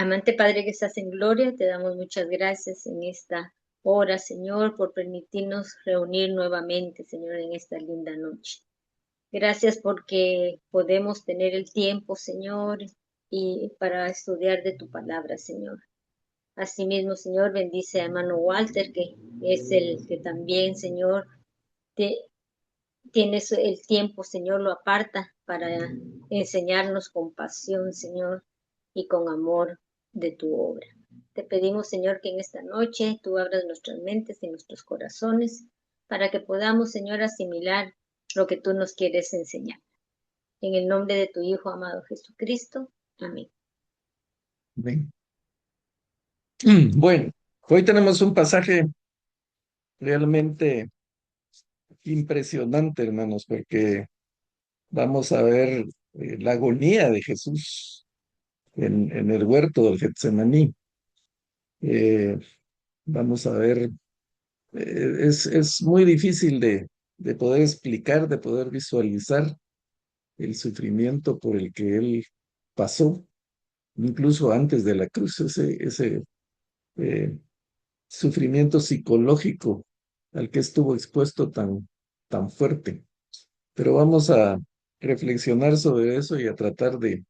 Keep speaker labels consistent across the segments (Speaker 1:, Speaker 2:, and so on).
Speaker 1: Amante Padre que estás en gloria, te damos muchas gracias en esta hora, Señor, por permitirnos reunir nuevamente, Señor, en esta linda noche. Gracias porque podemos tener el tiempo, Señor, y para estudiar de tu palabra, Señor. Asimismo, Señor, bendice a hermano Walter, que es el que también, Señor, te, tienes el tiempo, Señor, lo aparta para enseñarnos con pasión, Señor, y con amor de tu obra. Te pedimos, Señor, que en esta noche tú abras nuestras mentes y nuestros corazones para que podamos, Señor, asimilar lo que tú nos quieres enseñar. En el nombre de tu Hijo amado Jesucristo. Amén.
Speaker 2: Bien. Bueno, hoy tenemos un pasaje realmente impresionante, hermanos, porque vamos a ver la agonía de Jesús en el huerto del Getsemaní. Eh, Vamos a ver, es muy difícil de poder explicar, de poder visualizar el sufrimiento por el que él pasó, incluso antes de la cruz, ese eh, sufrimiento psicológico al que estuvo expuesto tan fuerte. Pero vamos a reflexionar sobre eso y a tratar de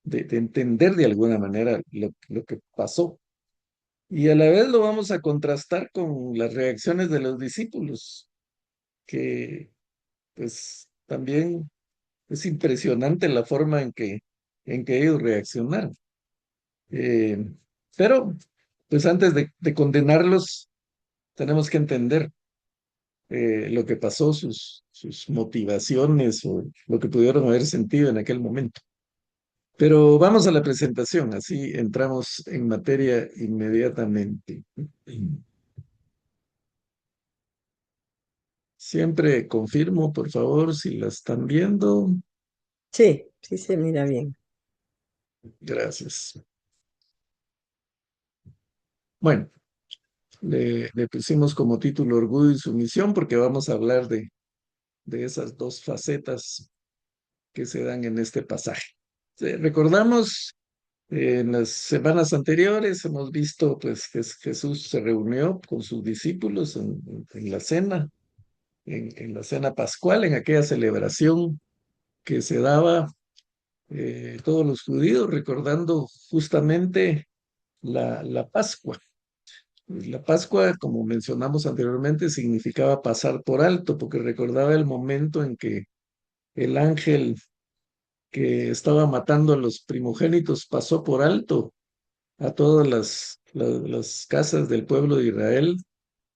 Speaker 2: entender de alguna manera lo que pasó. Y a la vez lo vamos a contrastar con las reacciones de los discípulos, que pues también es impresionante la forma en que ellos reaccionaron. Eh, pero, pues antes de condenarlos, tenemos que entender lo que pasó, sus motivaciones o lo que pudieron haber sentido en aquel momento. Pero vamos a la presentación, así entramos en materia inmediatamente. Siempre confirmo, por favor, si la están viendo.
Speaker 3: Sí, sí se mira bien.
Speaker 2: Gracias. Bueno, le pusimos como título Orgullo y Sumisión porque vamos a hablar de esas dos facetas que se dan en este pasaje. Recordamos, en las semanas anteriores hemos visto pues que Jesús se reunió con sus discípulos en la cena, en la cena pascual, en aquella celebración que se daba todos los judíos, recordando justamente la Pascua. La Pascua, como mencionamos anteriormente, significaba pasar por alto, porque recordaba el momento en que el ángel que estaba matando a los primogénitos pasó por alto a todas las casas del pueblo de Israel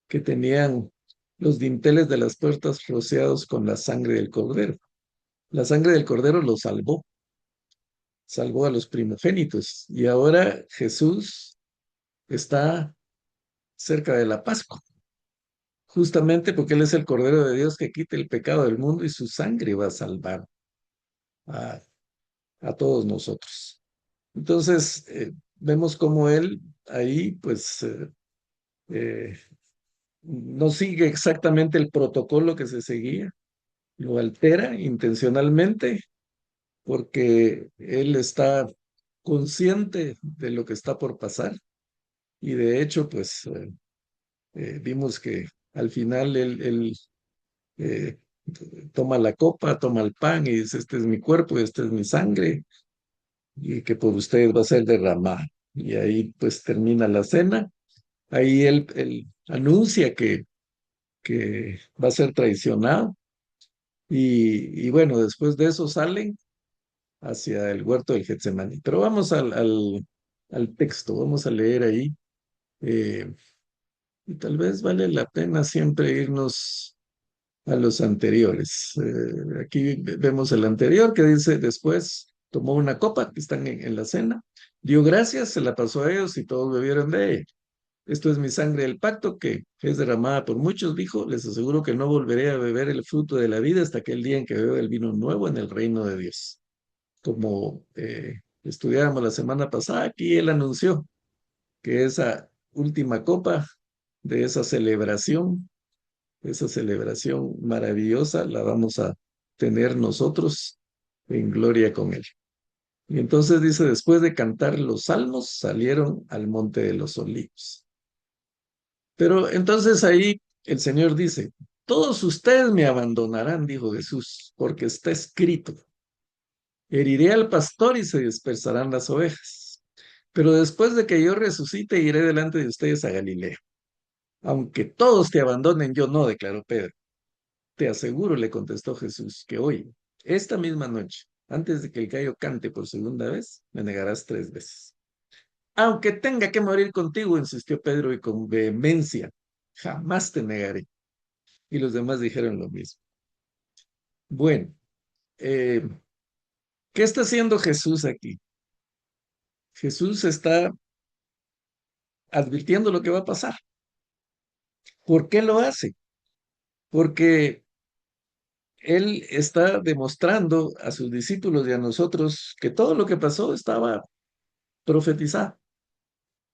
Speaker 2: que tenían los dinteles de las puertas rociados con la sangre del cordero. La sangre del cordero los salvó a los primogénitos. Y ahora Jesús está cerca de la Pascua, justamente porque Él es el Cordero de Dios que quita el pecado del mundo y su sangre va a salvar a, a todos nosotros. Entonces, vemos cómo Él ahí, pues, eh, no sigue exactamente el protocolo que se seguía, lo altera intencionalmente porque Él está consciente de lo que está por pasar y de hecho, pues, vimos que al final él eh, toma la copa, toma el pan y dice, este es mi cuerpo, esta es mi sangre, y que por ustedes va a ser derramada. Y ahí pues termina la cena. Ahí él anuncia que va a ser traicionado. Y bueno, después de eso salen hacia el huerto del Getsemaní. Pero vamos al texto, vamos a leer ahí. eh, y tal vez vale la pena siempre irnos a los anteriores. Aquí vemos el anterior que dice, después tomó una copa, que están en la cena, dio gracias, se la pasó a ellos y todos bebieron de ella. Esto es mi sangre del pacto que es derramada por muchos, dijo, les aseguro que no volveré a beber el fruto de la vida hasta aquel día en que beba el vino nuevo en el reino de Dios. Como estudiábamos la semana pasada, aquí él anunció que esa última copa de esa celebración maravillosa la vamos a tener nosotros en gloria con Él. Y entonces dice, después de cantar los salmos, salieron al monte de los olivos. Pero entonces ahí el Señor dice, todos ustedes me abandonarán, dijo Jesús, porque está escrito, heriré al pastor y se dispersarán las ovejas. Pero después de que yo resucite, iré delante de ustedes a Galilea. Aunque todos te abandonen, yo no, declaró Pedro. Te aseguro, le contestó Jesús, que hoy, esta misma noche, antes de que el gallo cante por segunda vez, me negarás 3 veces. Aunque tenga que morir contigo, insistió Pedro y con vehemencia, jamás te negaré. Y los demás dijeron lo mismo. Bueno, eh, ¿qué está haciendo Jesús aquí? Jesús está advirtiendo lo que va a pasar. ¿Por qué lo hace? Porque Él está demostrando a sus discípulos y a nosotros que todo lo que pasó estaba profetizado,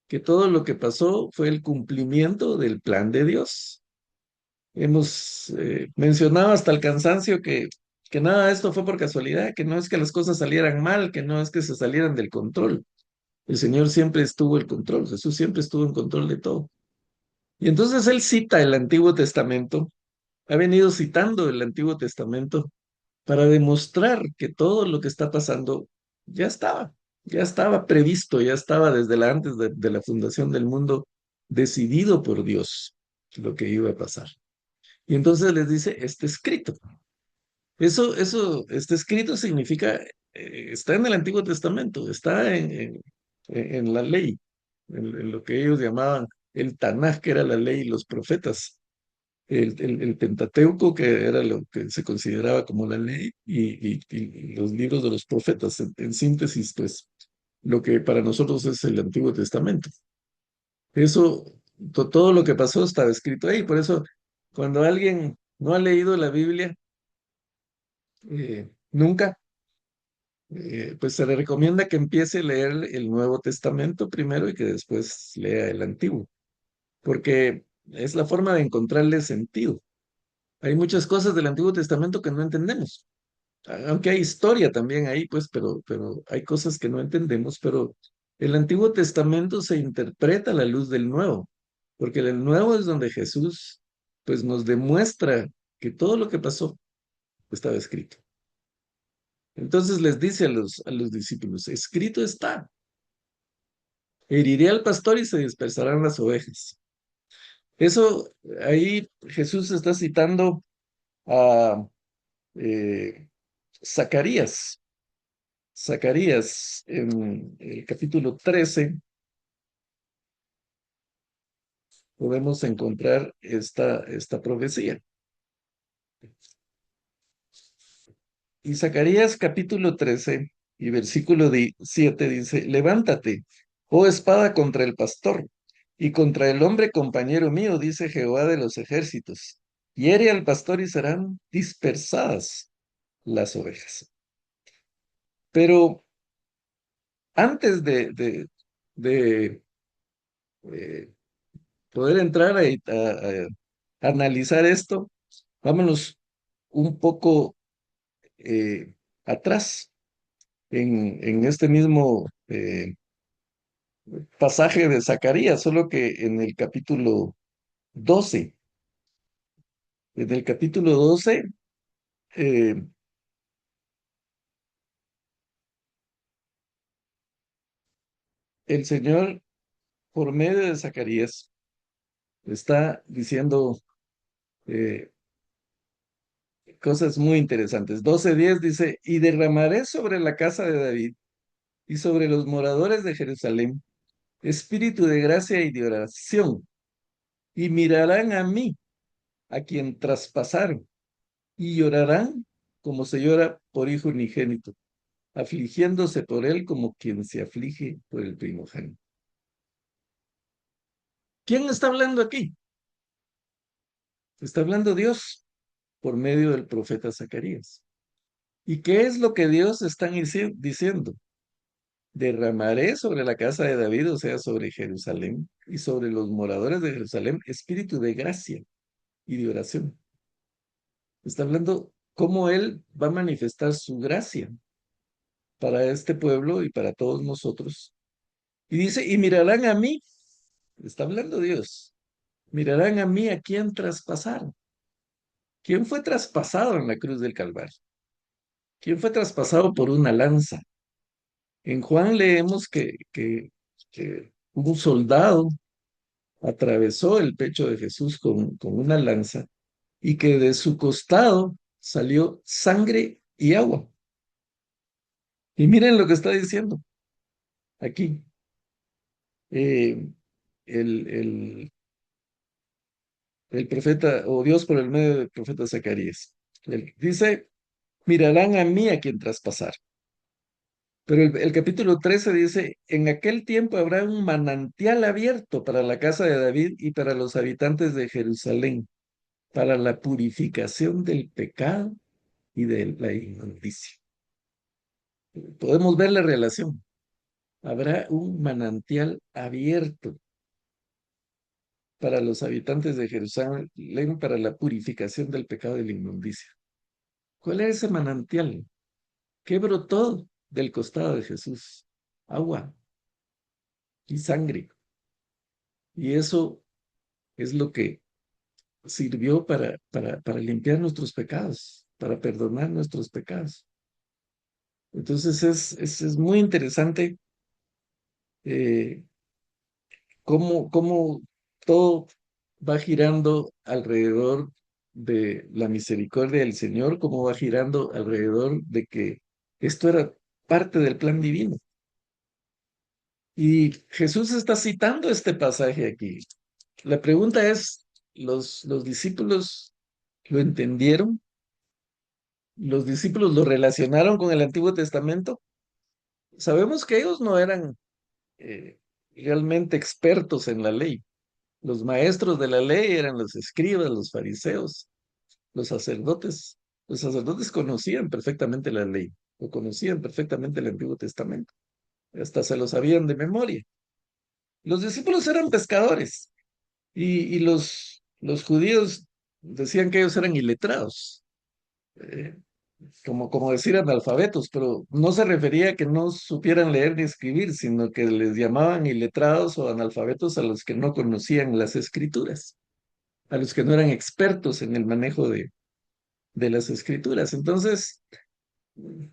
Speaker 2: que todo lo que pasó fue el cumplimiento del plan de Dios. Hemos mencionado hasta el cansancio que nada de esto fue por casualidad, que no es que las cosas salieran mal, que no es que se salieran del control. El Señor siempre estuvo en control, Jesús siempre estuvo en control de todo. Y entonces Él cita el Antiguo Testamento, ha venido citando el Antiguo Testamento para demostrar que todo lo que está pasando ya estaba, ya estaba previsto, ya estaba desde antes de la fundación del mundo, decidido por Dios lo que iba a pasar. Y entonces les dice, está escrito. Eso, está escrito significa, está en el Antiguo Testamento, está en la ley, en lo que ellos llamaban el Tanaj, que era la ley, y los profetas, el Pentateuco, que era lo que se consideraba como la ley, y los libros de los profetas, en síntesis, pues, lo que para nosotros es el Antiguo Testamento. Eso, todo lo que pasó estaba escrito ahí, por eso cuando alguien no ha leído la Biblia, nunca, pues se le recomienda que empiece a leer el Nuevo Testamento primero y que después lea el Antiguo, porque es la forma de encontrarle sentido. Hay muchas cosas del Antiguo Testamento que no entendemos, aunque hay historia también ahí, pues, pero hay cosas que no entendemos, pero el Antiguo Testamento se interpreta a la luz del Nuevo, porque el Nuevo es donde Jesús, pues, nos demuestra que todo lo que pasó estaba escrito. Entonces les dice a los discípulos, escrito está, heriré al pastor y se dispersarán las ovejas. Eso, ahí Jesús está citando a eh, Zacarías. Zacarías, en el capítulo 13, podemos encontrar esta profecía. Y Zacarías capítulo 13 y versículo 7 dice, levántate, oh espada contra el pastor, y contra el hombre compañero mío, dice Jehová de los ejércitos. Hiere al pastor y serán dispersadas las ovejas. Pero antes de, eh, poder entrar a analizar esto, vámonos un poco atrás en este mismo pasaje de Zacarías, solo que en el capítulo 12. En el capítulo 12, eh, el Señor, por medio de Zacarías, está diciendo eh, cosas muy interesantes. 12:10 dice, y derramaré sobre la casa de David y sobre los moradores de Jerusalén espíritu de gracia y de oración, y mirarán a mí, a quien traspasaron, y llorarán como se llora por hijo unigénito, afligiéndose por él como quien se aflige por el primogénito. ¿Quién está hablando aquí? Está hablando Dios por medio del profeta Zacarías. ¿Y qué es lo que Dios está diciendo? Derramaré sobre la casa de David, o sea, sobre Jerusalén, y sobre los moradores de Jerusalén, espíritu de gracia y de oración. Está hablando cómo Él va a manifestar su gracia. para este pueblo y para todos nosotros. Y dice, y mirarán a mí, está hablando Dios, mirarán a mí a quien traspasaron. ¿Quién fue traspasado en la cruz del Calvario? ¿Quién fue traspasado por una lanza? En Juan leemos que un soldado atravesó el pecho de Jesús con una lanza y que de su costado salió sangre y agua. Y miren lo que está diciendo aquí. Eh, el, el profeta, o Dios por el medio del profeta Zacarías. Él dice, mirarán a mí a quien traspasar. Pero el capítulo 13 dice, en aquel tiempo habrá un manantial abierto para la casa de David y para los habitantes de Jerusalén, para la purificación del pecado y de la inmundicia. Podemos ver la relación. Habrá un manantial abierto para los habitantes de Jerusalén, para la purificación del pecado y la inmundicia. ¿Cuál es ese manantial? ¿Qué brotó del costado de Jesús? Agua y sangre. Y eso es lo que sirvió para limpiar nuestros pecados, para perdonar nuestros pecados. Entonces es muy interesante eh, cómo todo va girando alrededor de la misericordia del Señor, cómo va girando alrededor de que esto era parte del plan divino. Y Jesús está citando este pasaje aquí. La pregunta es, ¿los discípulos lo entendieron? ¿Los discípulos lo relacionaron con el Antiguo Testamento? Sabemos que ellos no eran realmente expertos en la ley. Los maestros de la ley eran los escribas, los fariseos, los sacerdotes. Los sacerdotes conocían perfectamente la ley, o conocían perfectamente el Antiguo Testamento. Hasta se lo sabían de memoria. Los discípulos eran pescadores y los judíos decían que ellos eran iletrados. Eh, como decir analfabetos, pero no se refería a que no supieran leer ni escribir, sino que les llamaban iletrados o analfabetos a los que no conocían las escrituras, a los que no eran expertos en el manejo de las escrituras. Entonces,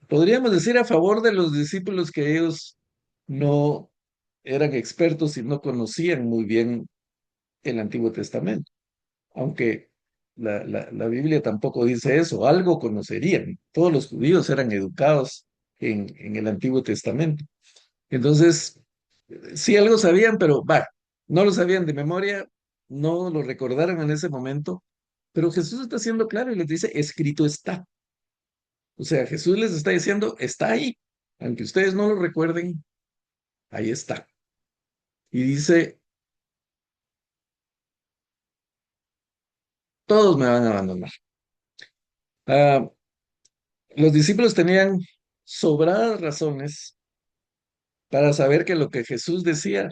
Speaker 2: podríamos decir a favor de los discípulos que ellos no eran expertos y no conocían muy bien el Antiguo Testamento, aunque la Biblia tampoco dice eso, algo conocerían. Todos los judíos eran educados en el Antiguo Testamento. Entonces, sí algo sabían, pero va, no lo sabían de memoria, no lo recordaron en ese momento, pero Jesús está siendo claro y les dice, escrito está. O sea, Jesús les está diciendo, está ahí, aunque ustedes no lo recuerden, ahí está. Y dice, todos me van a abandonar. Ah, los discípulos tenían sobradas razones para saber que lo que Jesús decía,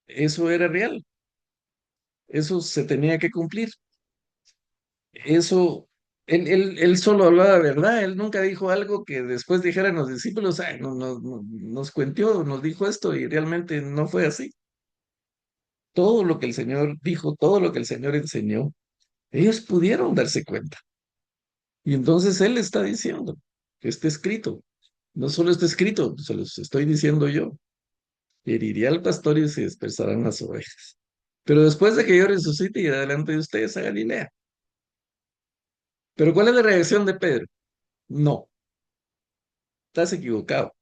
Speaker 2: eso era real, eso se tenía que cumplir, eso, él solo hablaba verdad, él nunca dijo algo que después dijeran los discípulos, ay, nos cuentió, nos dijo esto y realmente no fue así. Todo lo que el Señor dijo, todo lo que el Señor enseñó, ellos pudieron darse cuenta. Y entonces Él está diciendo que está escrito, no solo está escrito, se los estoy diciendo yo. Heriré al pastor y se dispersarán las ovejas. Pero después de que yo resucite y delante de ustedes a Galilea. Pero ¿cuál es la reacción de Pedro? No, estás equivocado.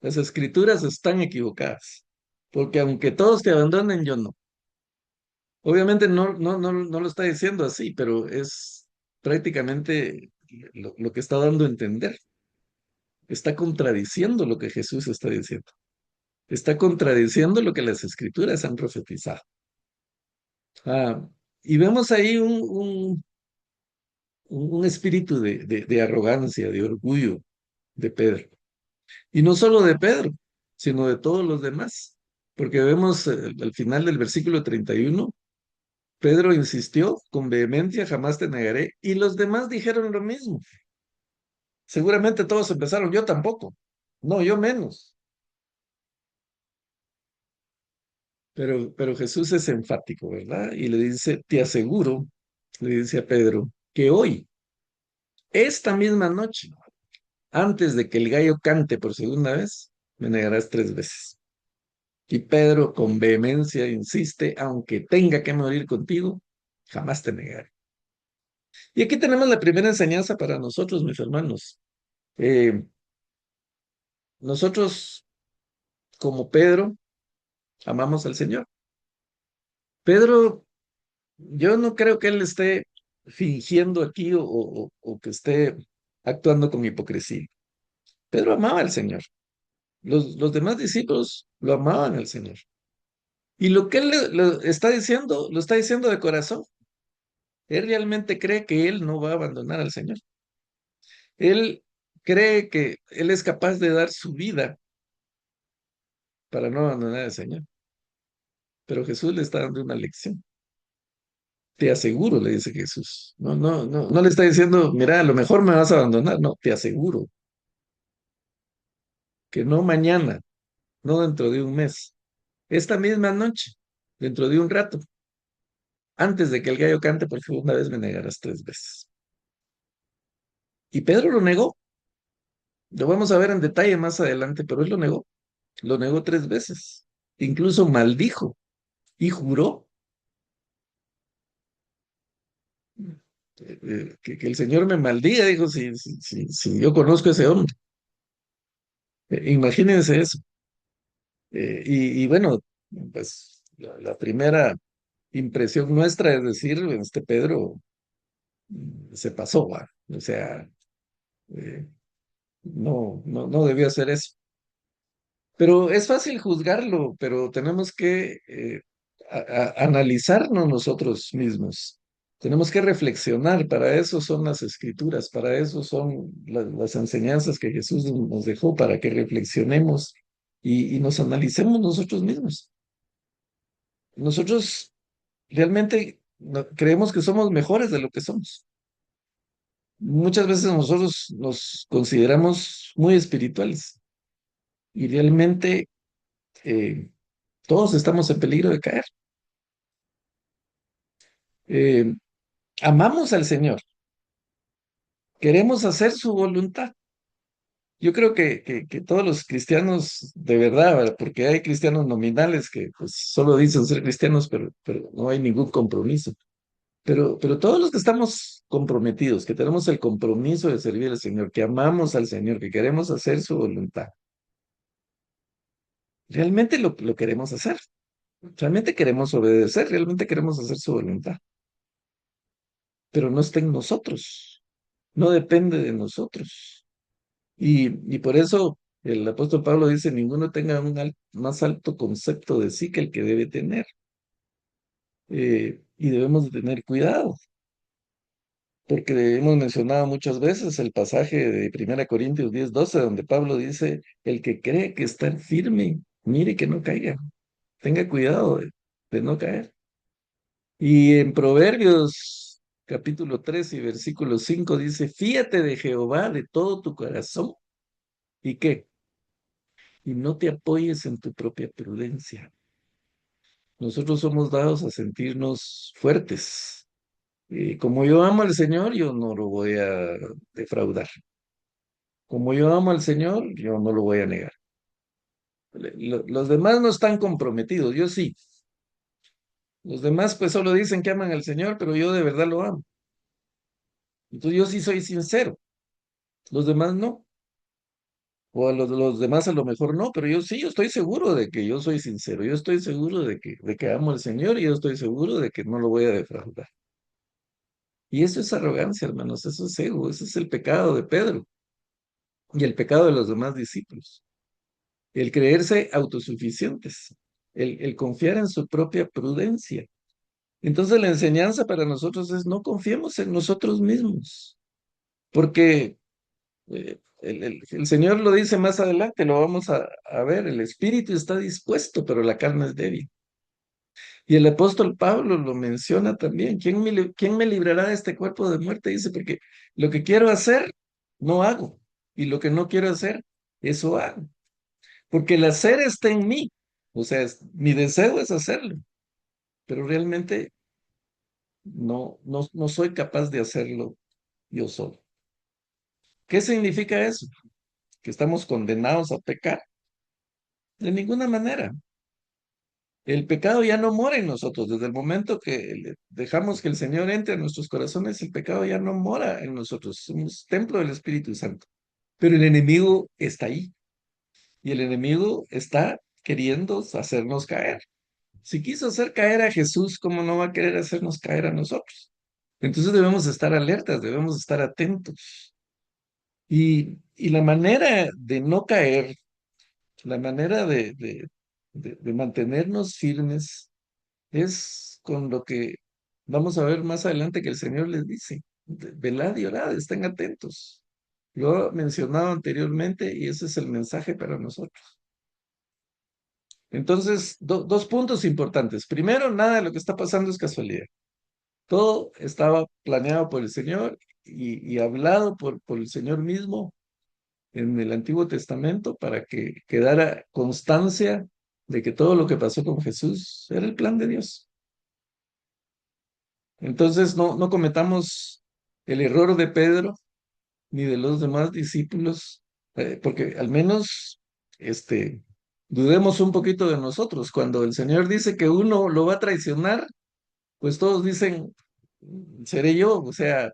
Speaker 2: Las escrituras están equivocadas. Porque aunque todos te abandonen, yo no. Obviamente no lo está diciendo así, pero es prácticamente lo que está dando a entender. Está contradiciendo lo que Jesús está diciendo. Está contradiciendo lo que las escrituras han profetizado. Ah, y vemos ahí un espíritu de arrogancia, de orgullo de Pedro. Y no solo de Pedro, sino de todos los demás. Porque vemos al final del versículo 31, Pedro insistió con vehemencia, jamás te negaré. Y los demás dijeron lo mismo. Seguramente todos empezaron, yo tampoco. No, yo menos. Pero Jesús es enfático, ¿verdad? Y le dice, te aseguro, le dice a Pedro, que hoy, esta misma noche, antes de que el gallo cante por segunda vez, me negarás 3 veces. Y Pedro con vehemencia insiste, aunque tenga que morir contigo, jamás te negaré. Y aquí tenemos la primera enseñanza para nosotros, mis hermanos. Eh, nosotros, como Pedro, amamos al Señor. Pedro, yo no creo que él esté fingiendo aquí o que esté actuando con hipocresía. Pedro amaba al Señor. Los demás discípulos lo amaban al Señor. Y lo que él le está diciendo, lo está diciendo de corazón. Él realmente cree que él no va a abandonar al Señor. Él cree que él es capaz de dar su vida para no abandonar al Señor. Pero Jesús le está dando una lección. Te aseguro, le dice Jesús. No, no, no, no le está diciendo, mira, a lo mejor me vas a abandonar. No, te aseguro que no mañana, no dentro de un mes, esta misma noche, dentro de un rato, antes de que el gallo cante por segunda vez, me negarás 3 veces. Y Pedro lo negó. Lo vamos a ver en detalle más adelante, pero él lo negó. Lo negó 3 veces. Incluso maldijo y juró que el Señor me maldiga, dijo, si yo conozco a ese hombre. Imagínense eso. Y bueno, pues la primera impresión nuestra es decir, este Pedro se pasó, ¿va? O sea, eh, no debió hacer eso. Pero es fácil juzgarlo, pero tenemos que analizarnos nosotros mismos. Tenemos que reflexionar, para eso son las escrituras, para eso son las enseñanzas que Jesús nos dejó, para que reflexionemos y nos analicemos nosotros mismos. Nosotros realmente creemos que somos mejores de lo que somos. Muchas veces nosotros nos consideramos muy espirituales y realmente eh, todos estamos en peligro de caer. Eh, amamos al Señor, queremos hacer su voluntad. Yo creo que todos los cristianos de verdad, ¿verdad? Porque hay cristianos nominales que pues, solo dicen ser cristianos, pero no hay ningún compromiso. Pero todos los que estamos comprometidos, que tenemos el compromiso de servir al Señor, que amamos al Señor, que queremos hacer su voluntad, realmente lo queremos hacer. Realmente queremos obedecer, realmente queremos hacer su voluntad. Pero no está en nosotros, no depende de nosotros. Y por eso el apóstol Pablo dice, ninguno tenga un más alto concepto de sí que el que debe tener. Y debemos de tener cuidado, porque hemos mencionado muchas veces el pasaje de 1 Corintios 10:12, donde Pablo dice, el que cree que está firme, mire que no caiga, tenga cuidado de no caer. Y en Proverbios capítulo 3 y versículo 5 dice, fíate de Jehová de todo tu corazón. ¿Y qué? Y no te apoyes en tu propia prudencia. Nosotros somos dados a sentirnos fuertes. Y como yo amo al Señor, yo no lo voy a defraudar. Como yo amo al Señor, yo no lo voy a negar. Los demás no están comprometidos, yo sí. Los demás pues solo dicen que aman al Señor, pero yo de verdad lo amo. Entonces yo sí soy sincero. Los demás no. O a los demás a lo mejor no, pero yo sí, yo estoy seguro de que yo soy sincero. Yo estoy seguro de que amo al Señor y yo estoy seguro de que no lo voy a defraudar. Y eso es arrogancia, hermanos, eso es ego, ese es el pecado de Pedro y el pecado de los demás discípulos. El creerse autosuficientes, el confiar en su propia prudencia. Entonces la enseñanza para nosotros es no confiemos en nosotros mismos, porque el Señor lo dice más adelante, lo vamos a ver, el espíritu está dispuesto, pero la carne es débil. Y el apóstol Pablo lo menciona también, quién me librará de este cuerpo de muerte? Dice, porque lo que quiero hacer, no hago, y lo que no quiero hacer, eso hago. Porque el hacer está en mí. O sea, mi deseo es hacerlo, pero realmente no soy capaz de hacerlo yo solo. ¿Qué significa eso? ¿Que estamos condenados a pecar? De ninguna manera. El pecado ya no mora en nosotros. Desde el momento que dejamos que el Señor entre a nuestros corazones, el pecado ya no mora en nosotros. Somos templo del Espíritu Santo. Pero el enemigo está ahí. Y el enemigo está queriendo hacernos caer. Si quiso hacer caer a Jesús, ¿cómo no va a querer hacernos caer a nosotros? Entonces debemos estar alertas, debemos estar atentos. Y la manera de no caer, la manera de mantenernos firmes es con lo que vamos a ver más adelante que el Señor les dice. Velad y orad, estén atentos. Lo he mencionado anteriormente y ese es el mensaje para nosotros. Entonces, dos puntos importantes. Primero, nada de lo que está pasando es casualidad. Todo estaba planeado por el Señor y hablado por el Señor mismo en el Antiguo Testamento para que quedara constancia de que todo lo que pasó con Jesús era el plan de Dios. Entonces, no cometamos el error de Pedro ni de los demás discípulos, porque al menos dudemos un poquito de nosotros. Cuando el Señor dice que uno lo va a traicionar, pues todos dicen, seré yo. O sea,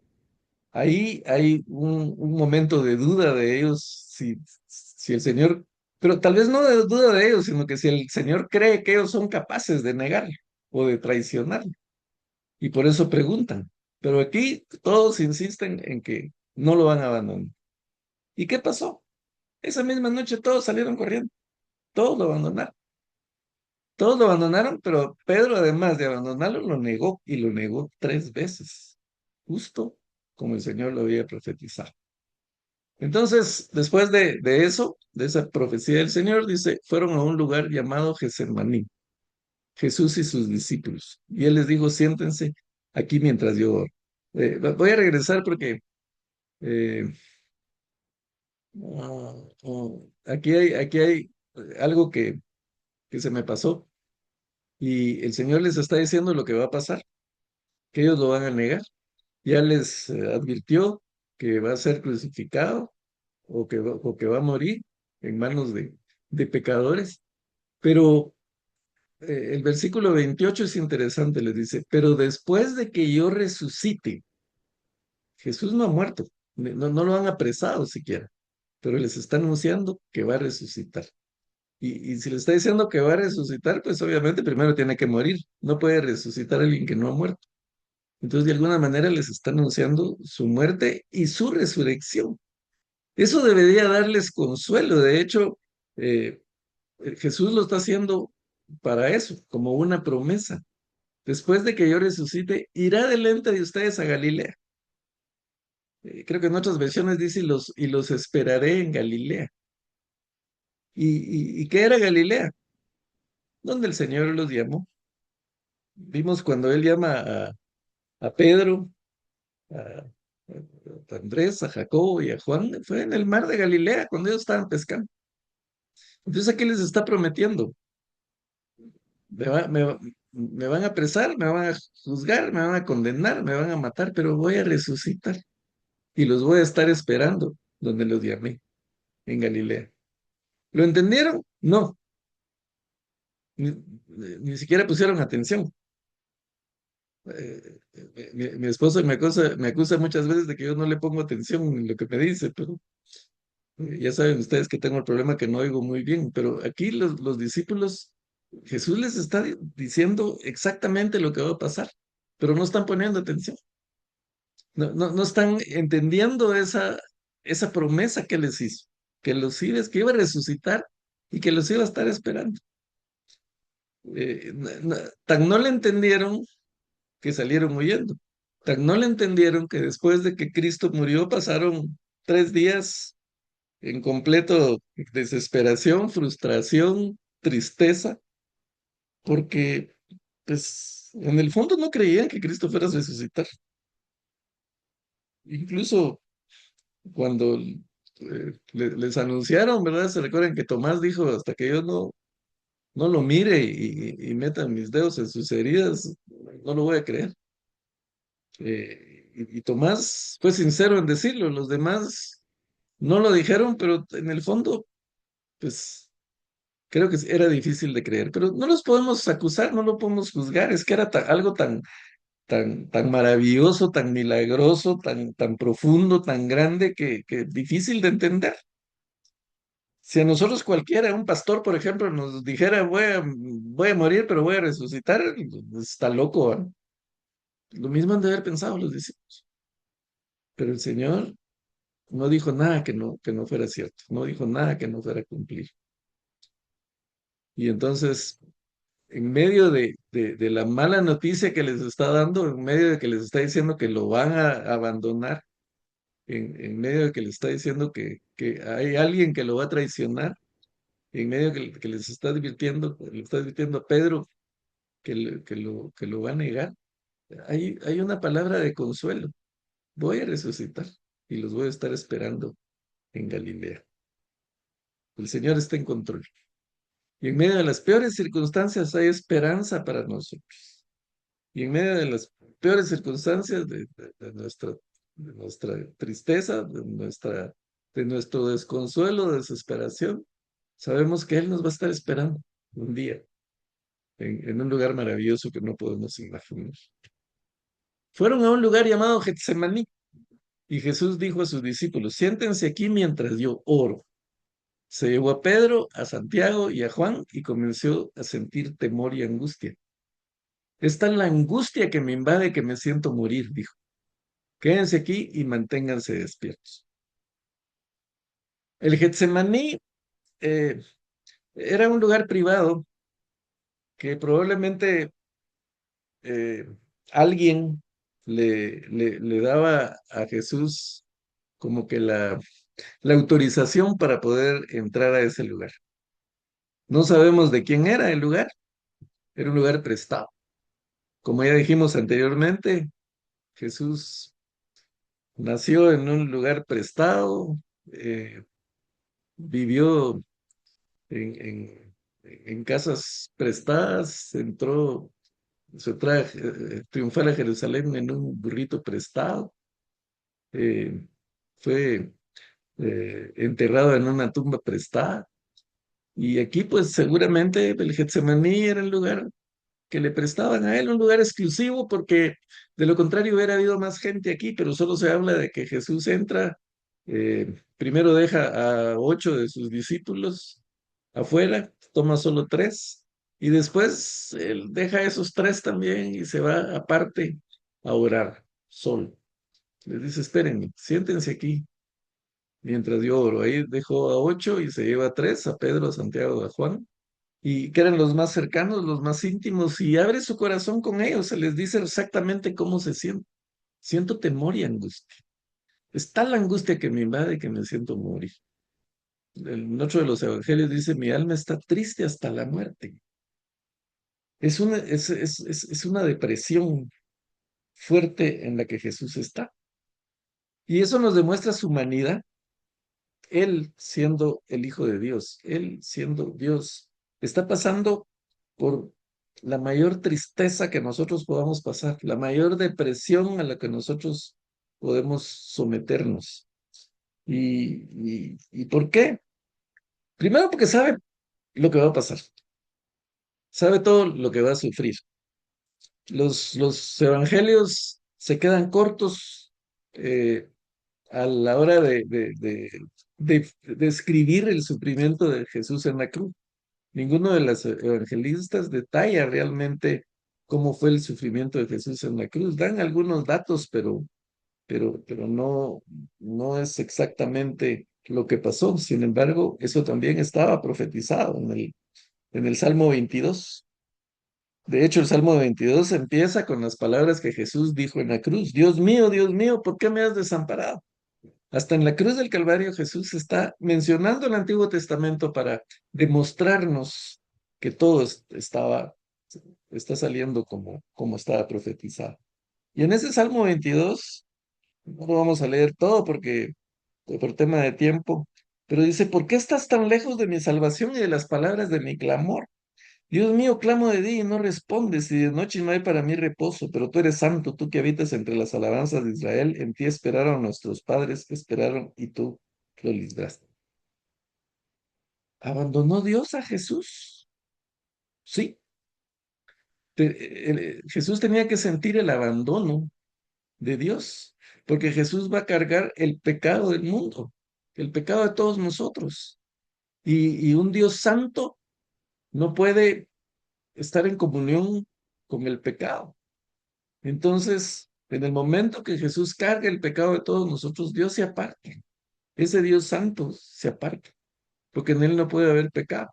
Speaker 2: ahí hay un momento de duda de ellos, si el Señor, pero tal vez no de duda de ellos, sino que si el Señor cree que ellos son capaces de negarlo o de traicionarlo. Y por eso preguntan. Pero aquí todos insisten en que no lo van a abandonar. ¿Y qué pasó? Esa misma noche todos salieron corriendo, todos lo abandonaron. Todos lo abandonaron, pero Pedro, además de abandonarlo, lo negó y lo negó 3 veces, justo como el Señor lo había profetizado. Entonces, después de eso, de esa profecía del Señor, dice, fueron a un lugar llamado Getsemaní, Jesús y sus discípulos. Y él les dijo, siéntense aquí mientras yo oro. Voy a regresar porque eh, ah, aquí hay algo que se me pasó. Y el Señor les está diciendo lo que va a pasar, que ellos lo van a negar. Ya les advirtió que va a ser crucificado o que va a morir en manos de pecadores. Pero el versículo 28 es interesante, les dice, pero después de que yo resucite, Jesús no ha muerto, no lo han apresado siquiera, pero les está anunciando que va a resucitar. Y si le está diciendo que va a resucitar, pues obviamente primero tiene que morir. No puede resucitar a alguien que no ha muerto. Entonces, de alguna manera les está anunciando su muerte y su resurrección. Eso debería darles consuelo. De hecho, eh, Jesús lo está haciendo para eso, como una promesa. Después de que yo resucite, irá delante de ustedes a Galilea. Creo que en otras versiones dice, y los esperaré en Galilea. ¿Y qué era Galilea? Donde el Señor los llamó. Vimos cuando Él llama a Pedro, a Andrés, a Jacobo y a Juan, fue en el mar de Galilea cuando ellos estaban pescando. Entonces, ¿a qué les está prometiendo? Me van a apresar, me van a juzgar, me van a condenar, me van a matar, pero voy a resucitar y los voy a estar esperando donde los llamé, en Galilea. ¿Lo entendieron? No, ni siquiera pusieron atención. Mi esposo me acusa muchas veces de que yo no le pongo atención en lo que me dice, pero ya saben ustedes que tengo el problema que no oigo muy bien, pero aquí los discípulos, Jesús les está diciendo exactamente lo que va a pasar, pero no están poniendo atención. No están entendiendo esa promesa que les hizo, que iba a resucitar y que los iba a estar esperando. Tan no le entendieron que salieron huyendo. Tan no le entendieron que después de que Cristo murió pasaron 3 días en completo desesperación, frustración, tristeza, porque pues en el fondo no creían que Cristo fuera a resucitar. Incluso cuando les anunciaron, ¿verdad? Se recuerdan que Tomás dijo, hasta que yo no lo mire y meta mis dedos en sus heridas, no lo voy a creer. Y Tomás fue sincero en decirlo, los demás no lo dijeron, pero en el fondo, pues creo que era difícil de creer, pero no los podemos acusar, no lo podemos juzgar, es que era algo tan maravilloso, tan milagroso, tan profundo, tan grande, que difícil de entender. Si a nosotros cualquiera, un pastor, por ejemplo, nos dijera, voy a morir, pero voy a resucitar, está loco, ¿ah? Lo mismo han de haber pensado los discípulos. Pero el Señor no dijo nada que no fuera cierto, no dijo nada que no fuera a cumplir. Y entonces, en medio de la mala noticia que les está dando, en medio de que les está diciendo que lo van a abandonar, en medio de que les está diciendo que hay alguien que lo va a traicionar, en medio que les está advirtiendo, le está advirtiendo a Pedro que lo va a negar, hay una palabra de consuelo. Voy a resucitar y los voy a estar esperando en Galilea. El Señor está en control. Y en medio de las peores circunstancias hay esperanza para nosotros. Y en medio de las peores circunstancias de nuestra tristeza, de nuestro desconsuelo, desesperación, sabemos que Él nos va a estar esperando un día en un lugar maravilloso que no podemos imaginar. Fueron a un lugar llamado Getsemaní y Jesús dijo a sus discípulos, siéntense aquí mientras yo oro. Se llevó a Pedro, a Santiago y a Juan y comenzó a sentir temor y angustia. Es tal la angustia que me invade que me siento morir, dijo. Quédense aquí y manténganse despiertos. El Getsemaní eh, era un lugar privado que probablemente eh, alguien le daba a Jesús como que la autorización para poder entrar a ese lugar. No sabemos de quién era el lugar, era un lugar prestado. Como ya dijimos anteriormente, Jesús nació en un lugar prestado, vivió en casas prestadas, entró, se traje, triunfar a Jerusalén en un burrito prestado, eh, fue enterrado en una tumba prestada. Y aquí, pues seguramente el Getsemaní era el lugar que le prestaban a él, un lugar exclusivo, porque de lo contrario hubiera habido más gente aquí, pero solo se habla de que Jesús entra, primero deja a 8 de sus discípulos afuera, toma solo 3, y después él deja a esos 3 también y se va aparte a orar solo. Les dice, espérenme, siéntense aquí mientras yo oro. Ahí dejó a 8 y se lleva a 3, a Pedro, a Santiago, a Juan, y que eran los más cercanos, los más íntimos, y abre su corazón con ellos, se les dice exactamente cómo se siente. Siento temor y angustia. Es tal la angustia que me invade que me siento morir. En otro de los evangelios dice, mi alma está triste hasta la muerte. Es una depresión fuerte en la que Jesús está. Y eso nos demuestra su humanidad, Él siendo el Hijo de Dios, Él siendo Dios, está pasando por la mayor tristeza que nosotros podamos pasar, la mayor depresión a la que nosotros podemos someternos. ¿Y por qué? Primero porque sabe lo que va a pasar, sabe todo lo que va a sufrir. Los evangelios se quedan cortos a la hora de describir el sufrimiento de Jesús en la cruz. Ninguno de los evangelistas detalla realmente cómo fue el sufrimiento de Jesús en la cruz. Dan algunos datos, pero no es exactamente lo que pasó. Sin embargo, eso también estaba profetizado en el Salmo 22. De hecho, el Salmo 22 empieza con las palabras que Jesús dijo en la cruz. Dios mío, ¿por qué me has desamparado? Hasta en la cruz del Calvario Jesús está mencionando el Antiguo Testamento para demostrarnos que todo está saliendo como estaba profetizado. Y en ese Salmo 22, no lo vamos a leer todo porque por tema de tiempo, pero dice, ¿por qué estás tan lejos de mi salvación y de las palabras de mi clamor? Dios mío, clamo de día y no respondes, y de noche no hay para mí reposo, pero tú eres santo, tú que habitas entre las alabanzas de Israel, en ti esperaron nuestros padres, esperaron y tú lo libraste. ¿Abandonó Dios a Jesús? Sí. Jesús tenía que sentir el abandono de Dios, porque Jesús va a cargar el pecado del mundo, el pecado de todos nosotros. Y un Dios santo no puede estar en comunión con el pecado. Entonces, en el momento que Jesús carga el pecado de todos nosotros, Dios se aparta. Ese Dios santo se aparta, porque en él no puede haber pecado.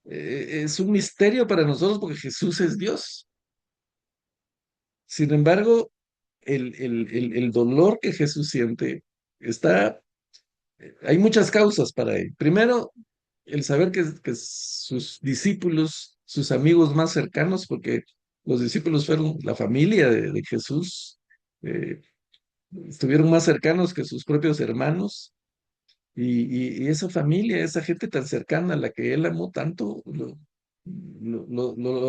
Speaker 2: Es un misterio para nosotros porque Jesús es Dios. Sin embargo, el dolor que Jesús siente está, hay muchas causas para él. Primero, el saber que sus discípulos, sus amigos más cercanos, porque los discípulos fueron la familia de Jesús, eh, estuvieron más cercanos que sus propios hermanos, y esa familia, esa gente tan cercana a la que él amó tanto, lo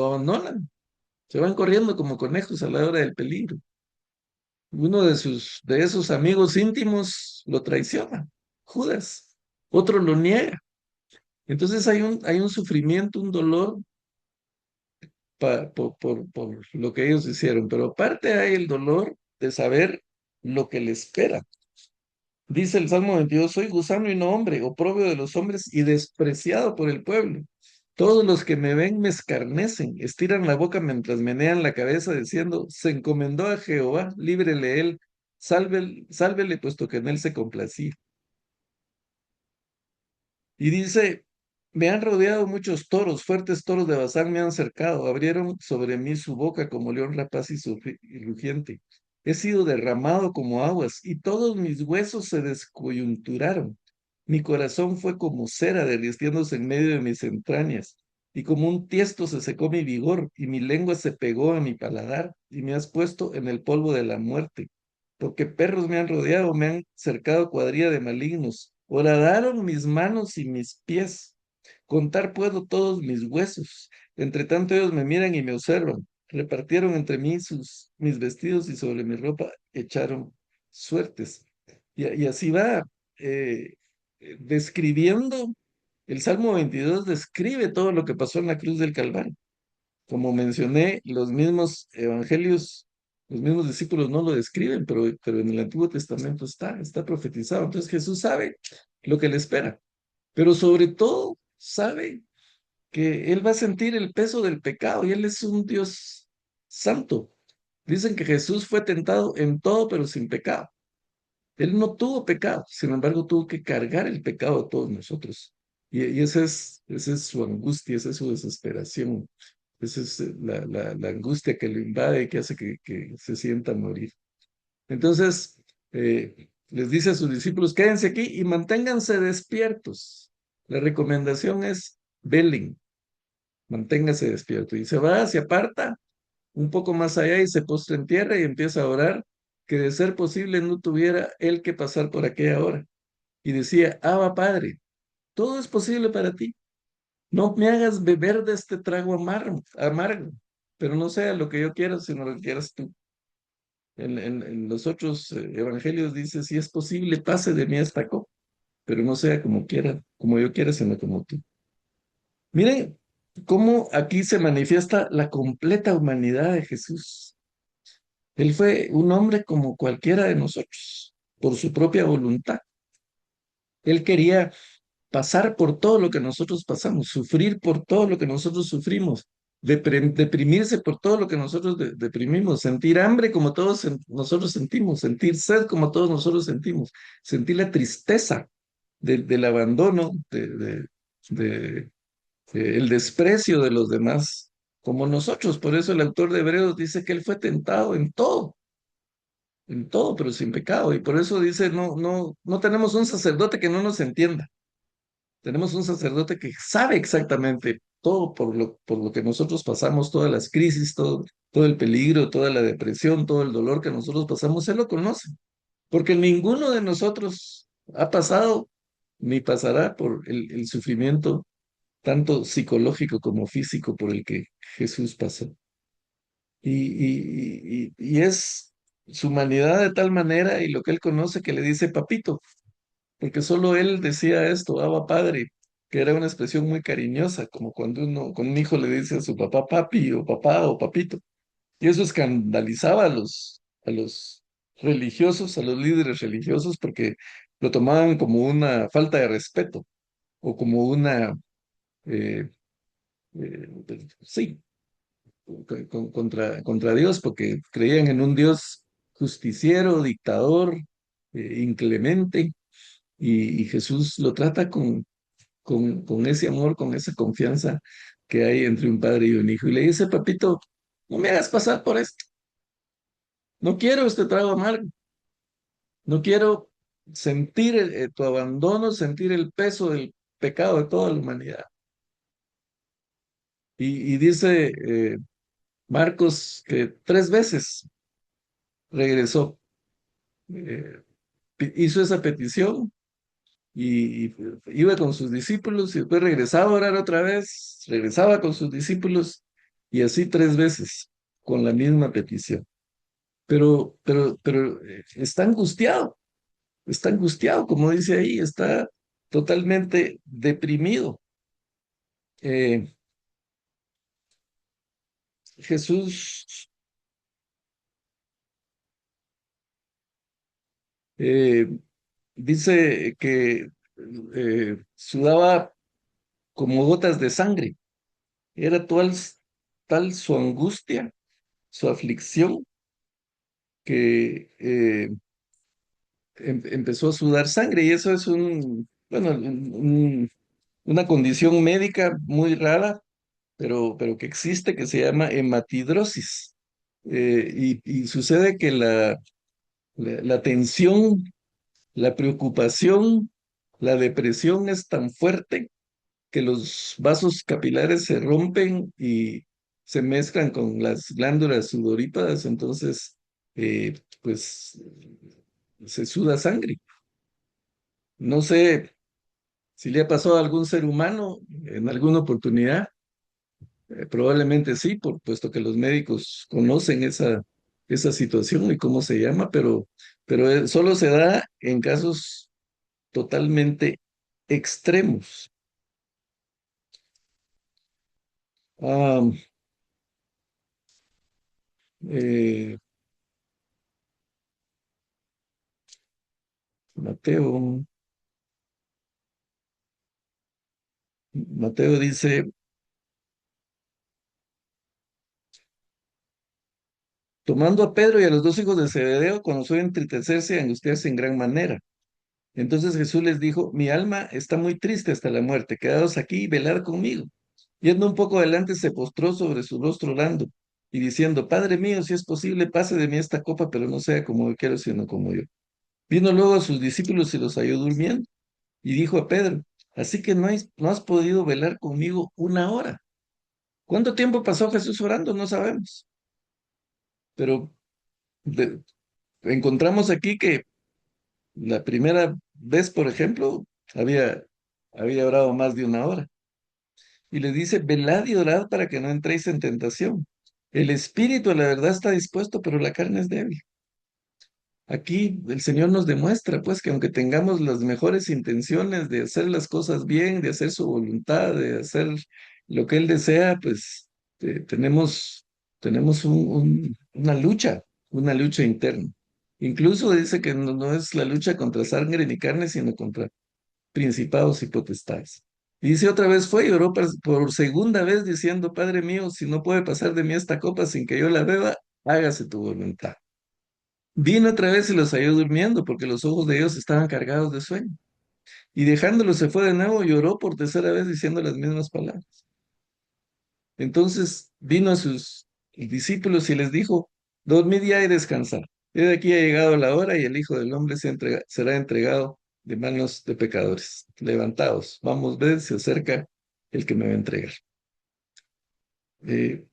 Speaker 2: abandonan, se van corriendo como conejos a la hora del peligro. Uno de esos amigos íntimos lo traiciona, Judas, otro lo niega. Entonces hay un sufrimiento, un dolor por lo que ellos hicieron, pero aparte hay el dolor de saber lo que le espera. Dice el Salmo 22, soy gusano y no hombre, oprobio de los hombres y despreciado por el pueblo. Todos los que me ven me escarnecen, estiran la boca mientras menean la cabeza, diciendo, se encomendó a Jehová, líbrele él, sálvele puesto que en él se complacía. Y dice, me han rodeado muchos toros, fuertes toros de Bazán me han cercado, abrieron sobre mí su boca como león rapaz y rugiente. He sido derramado como aguas y todos mis huesos se descoyunturaron. Mi corazón fue como cera derritiéndose en medio de mis entrañas, y como un tiesto se secó mi vigor, y mi lengua se pegó a mi paladar, y me has puesto en el polvo de la muerte porque perros me han rodeado, me han cercado cuadrilla de malignos. Horadaron mis manos y mis pies. Contar puedo todos mis huesos. Entre tanto ellos me miran y me observan. Repartieron entre mí mis vestidos y sobre mi ropa echaron suertes. Y así va describiendo, el Salmo 22 describe todo lo que pasó en la cruz del Calvario. Como mencioné, los mismos evangelios, los mismos discípulos no lo describen, pero en el Antiguo Testamento está profetizado. Entonces Jesús sabe lo que le espera, pero sobre todo sabe que Él va a sentir el peso del pecado y Él es un Dios santo. Dicen que Jesús fue tentado en todo, pero sin pecado. Él no tuvo pecado, sin embargo tuvo que cargar el pecado de todos nosotros. Y esa es su angustia, esa es su desesperación. Esa es la angustia que lo invade y que hace que se sienta morir. Entonces, les dice a sus discípulos, quédense aquí y manténganse despiertos. La recomendación es velen, manténgase despierto. Y se va, se aparta un poco más allá y se postra en tierra y empieza a orar que de ser posible no tuviera él que pasar por aquella hora. Y decía, Abba Padre, todo es posible para ti. No me hagas beber de este trago amargo, pero no sea lo que yo quiera, sino lo que quieras tú. En los otros evangelios dice, si es posible, pase de mí esta copa, pero no sea como quiera, como yo quiera, sino como tú. Miren cómo aquí se manifiesta la completa humanidad de Jesús. Él fue un hombre como cualquiera de nosotros, por su propia voluntad. Él quería pasar por todo lo que nosotros pasamos, sufrir por todo lo que nosotros sufrimos, deprimirse por todo lo que nosotros deprimimos, sentir hambre como todos nosotros sentimos, sentir sed como todos nosotros sentimos, sentir la tristeza del abandono, de- el desprecio de los demás, como nosotros. Por eso el autor de Hebreos dice que él fue tentado en todo, pero sin pecado. Y por eso dice, no tenemos un sacerdote que no nos entienda. Tenemos un sacerdote que sabe exactamente todo por lo que nosotros pasamos, todas las crisis, todo el peligro, toda la depresión, todo el dolor que nosotros pasamos, Él lo conoce. Porque ninguno de nosotros ha pasado ni pasará por el sufrimiento tanto psicológico como físico por el que Jesús pasó. Y es su humanidad de tal manera y lo que él conoce que le dice papito, porque solo él decía esto, Abba Padre, que era una expresión muy cariñosa, como cuando con un hijo le dice a su papá papi o papá o papito. Y eso escandalizaba a los religiosos, a los líderes religiosos, porque lo tomaban como una falta de respeto o como una, eh, sí, contra Dios, porque creían en un Dios justiciero, dictador, inclemente, y Jesús lo trata con ese amor, con esa confianza que hay entre un padre y un hijo. Y le dice, papito, no me hagas pasar por esto, no quiero este trago amargo, no quiero sentir tu abandono, sentir el peso del pecado de toda la humanidad. Y dice Marcos que 3 veces regresó, eh, hizo esa petición y iba con sus discípulos y después regresaba a orar otra vez, regresaba con sus discípulos y así 3 veces con la misma petición. Pero está angustiado, como dice ahí, está totalmente deprimido. Eh, Jesús eh, dice que sudaba como gotas de sangre. Era tal su angustia, su aflicción, que empezó a sudar sangre y eso es bueno, una condición médica muy rara, pero que existe, que se llama hematidrosis. Y sucede que la tensión, la preocupación, la depresión es tan fuerte que los vasos capilares se rompen y se mezclan con las glándulas sudoríparas, entonces, pues, se suda sangre. No sé si le ha pasado a algún ser humano en alguna oportunidad, probablemente sí, puesto que los médicos conocen esa situación y cómo se llama, pero solo se da en casos totalmente extremos. Ah, eh, Mateo, Mateo dice, tomando a Pedro y a los 2 hijos de Zebedeo, comenzó a entristecerse y angustiarse en gran manera. Entonces Jesús les dijo, mi alma está muy triste hasta la muerte, quedaos aquí y velad conmigo. Yendo un poco adelante, se postró sobre su rostro orando y diciendo, Padre mío, si es posible, pase de mí esta copa, pero no sea como yo quiero, sino como yo. Vino luego a sus discípulos y los halló durmiendo y dijo a Pedro, así que no has podido velar conmigo una hora. ¿Cuánto tiempo pasó Jesús orando? No sabemos, pero de- encontramos aquí que la primera vez, por ejemplo, había, había orado más de una hora. Y le dice, velad y orad para que no entréis en tentación. El espíritu, la verdad, está dispuesto, pero la carne es débil. Aquí el Señor nos demuestra, pues, que aunque tengamos las mejores intenciones de hacer las cosas bien, de hacer su voluntad, de hacer lo que Él desea, pues tenemos una lucha interna. Incluso dice que no es la lucha contra sangre ni carne, sino contra principados y potestades. Y dice otra vez fue y oró por segunda vez diciendo, Padre mío, si no puede pasar de mí esta copa sin que yo la beba, hágase tu voluntad. Vino otra vez y los halló durmiendo porque los ojos de ellos estaban cargados de sueño. Y dejándolos se fue de nuevo y oró por tercera vez diciendo las mismas palabras. Entonces vino a sus discípulos y les dijo, dormid ya y descansad. He de aquí ha llegado la hora y el Hijo del Hombre será entregado de manos de pecadores. Levantaos, vamos, ved, se acerca el que me va a entregar. Eh,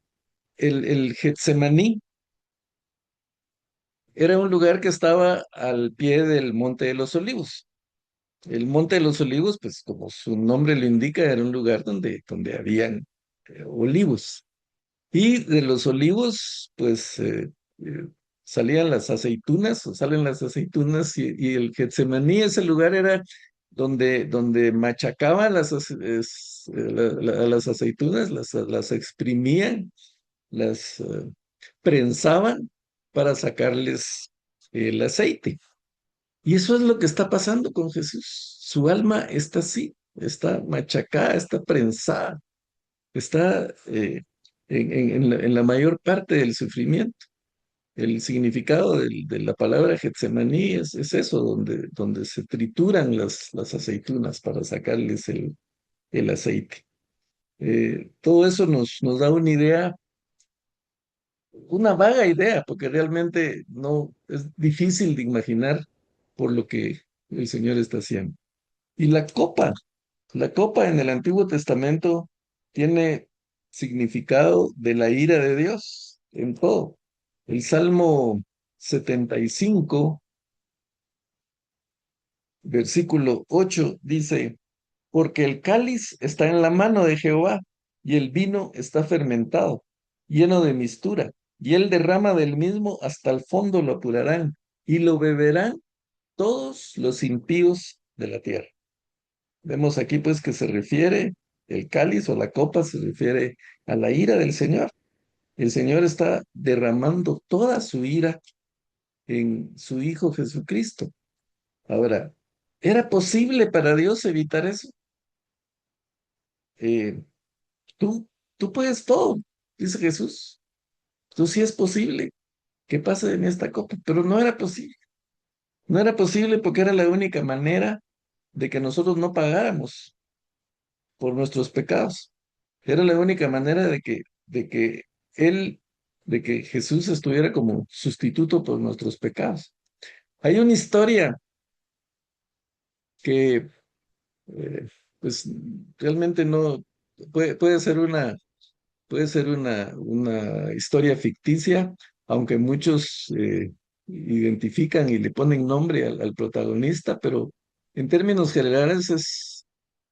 Speaker 2: el Getsemaní era un lugar que estaba al pie del Monte de los Olivos. El Monte de los Olivos, pues como su nombre lo indica, era un lugar donde habían olivos. Y de los olivos, pues eh, salían las aceitunas, o salen las aceitunas, y el Getsemaní, ese lugar era donde machacaban las aceitunas, las exprimían, las prensaban para sacarles el aceite. Y eso es lo que está pasando con Jesús. Su alma está así, está machacada, está prensada, está en la mayor parte del sufrimiento. El significado de la palabra Getsemaní es eso, donde se trituran las aceitunas para sacarles el aceite. Todo eso nos da una idea, una vaga idea, porque realmente no es difícil de imaginar por lo que el Señor está haciendo. Y la copa en el Antiguo Testamento tiene significado de la ira de Dios en todo. El Salmo 75, versículo 8 dice, porque el cáliz está en la mano de Jehová y el vino está fermentado, lleno de mistura, y él derrama del mismo hasta el fondo lo apurarán y lo beberán todos los impíos de la tierra. Vemos aquí pues que se refiere, el cáliz o la copa se refiere a la ira del Señor. El Señor está derramando toda su ira en su Hijo Jesucristo. Ahora, ¿era posible para Dios evitar eso? Eh, tú, tú puedes todo, dice Jesús. Tú sí es posible que pase en esta copa, pero no era posible. No era posible porque era la única manera de que nosotros no pagáramos por nuestros pecados. Era la única manera de que Él, de que Jesús estuviera como sustituto por nuestros pecados. Hay una historia que, pues, realmente no, puede ser una historia ficticia, aunque muchos identifican y le ponen nombre al protagonista, pero en términos generales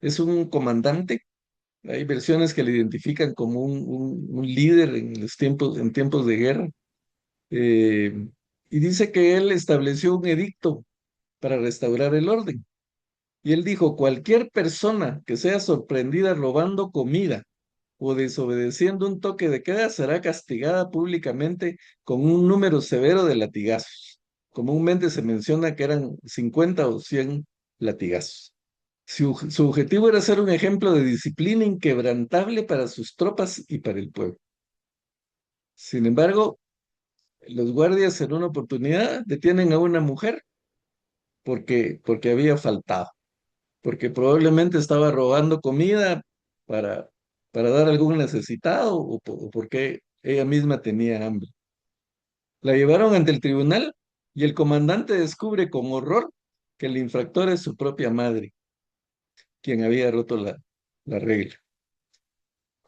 Speaker 2: es un comandante. Hay versiones que le identifican como un líder en tiempos de guerra. eh, y dice que él estableció un edicto para restaurar el orden. Y él dijo, cualquier persona que sea sorprendida robando comida o desobedeciendo un toque de queda será castigada públicamente con un número severo de latigazos. Comúnmente se menciona que eran 50 o 100 latigazos. Su objetivo era ser un ejemplo de disciplina inquebrantable para sus tropas y para el pueblo. Sin embargo, los guardias en una oportunidad detienen a una mujer porque había faltado, porque probablemente estaba robando comida para, para dar a algún necesitado o porque ella misma tenía hambre. La llevaron ante el tribunal y el comandante descubre con horror que el infractor es su propia madre, quien había roto la regla.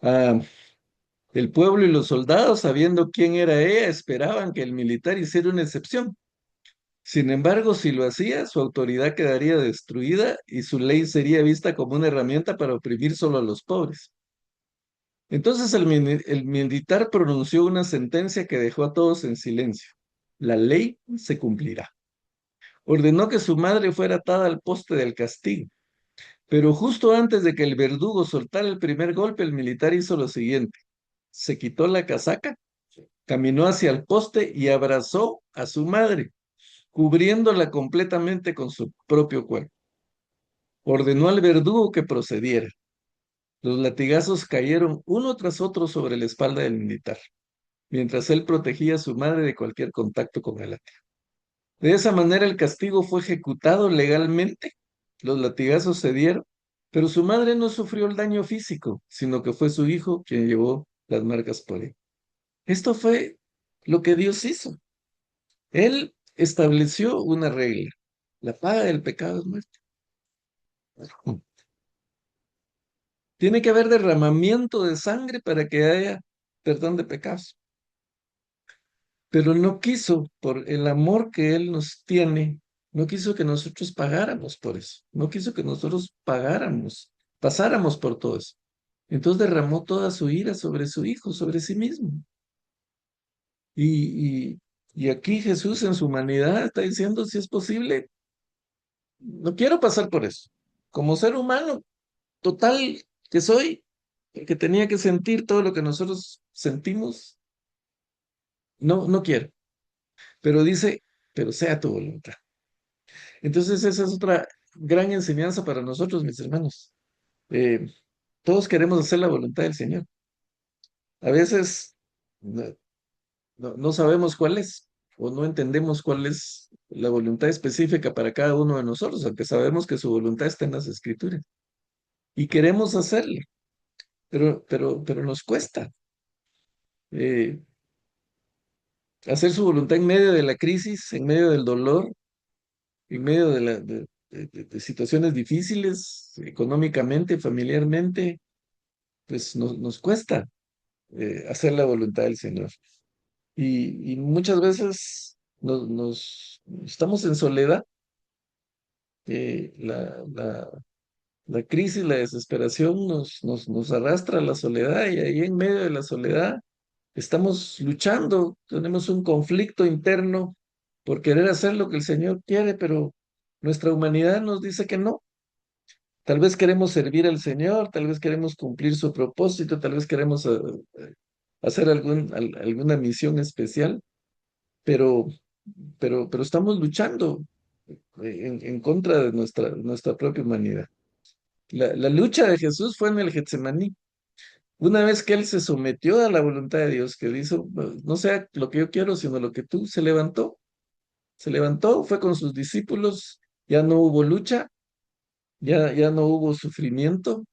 Speaker 2: Ah, el pueblo y los soldados, sabiendo quién era ella, esperaban que el militar hiciera una excepción. Sin embargo, si lo hacía, su autoridad quedaría destruida y su ley sería vista como una herramienta para oprimir solo a los pobres. Entonces el militar pronunció una sentencia que dejó a todos en silencio. La ley se cumplirá. Ordenó que su madre fuera atada al poste del castigo. Pero justo antes de que el verdugo soltara el primer golpe, el militar hizo lo siguiente. Se quitó la casaca, caminó hacia el poste y abrazó a su madre, cubriéndola completamente con su propio cuerpo. Ordenó al verdugo que procediera. Los latigazos cayeron uno tras otro sobre la espalda del militar, mientras él protegía a su madre de cualquier contacto con el látigo. De esa manera el castigo fue ejecutado legalmente, los latigazos se dieron, pero su madre no sufrió el daño físico, sino que fue su hijo quien llevó las marcas por él. Esto fue lo que Dios hizo. Él estableció una regla. La paga del pecado es muerte. Tiene que haber derramamiento de sangre para que haya perdón de pecados. Pero no quiso, por el amor que Él nos tiene, No quiso que nosotros pagáramos por eso. No quiso que nosotros pasáramos por todo eso. Entonces derramó toda su ira sobre su hijo, sobre sí mismo. Y aquí Jesús en su humanidad está diciendo, si es posible, no quiero pasar por eso. Como ser humano total que soy, el que tenía que sentir todo lo que nosotros sentimos, no, no quiero. Pero dice, pero sea tu voluntad. Entonces esa es otra gran enseñanza para nosotros, mis hermanos. Eh, todos queremos hacer la voluntad del Señor. A veces no, no sabemos cuál es o no entendemos cuál es la voluntad específica para cada uno de nosotros, aunque sabemos que su voluntad está en las Escrituras. Y queremos hacerla, pero nos cuesta. Eh, hacer su voluntad en medio de la crisis, en medio del dolor, en medio de situaciones difíciles, económicamente, familiarmente, pues nos cuesta hacer la voluntad del Señor. Y muchas veces estamos en soledad. La crisis, la desesperación nos arrastra a la soledad y ahí en medio de la soledad estamos luchando, tenemos un conflicto interno por querer hacer lo que el Señor quiere, pero nuestra humanidad nos dice que no. Tal vez queremos servir al Señor, tal vez queremos cumplir su propósito, tal vez queremos hacer alguna misión especial, pero, pero estamos luchando en contra de nuestra propia humanidad. La lucha de Jesús fue en el Getsemaní. Una vez que él se sometió a la voluntad de Dios, que hizo, no sea lo que yo quiero, sino lo que tú, se levantó, fue con sus discípulos, ya no hubo lucha, ya no hubo sufrimiento,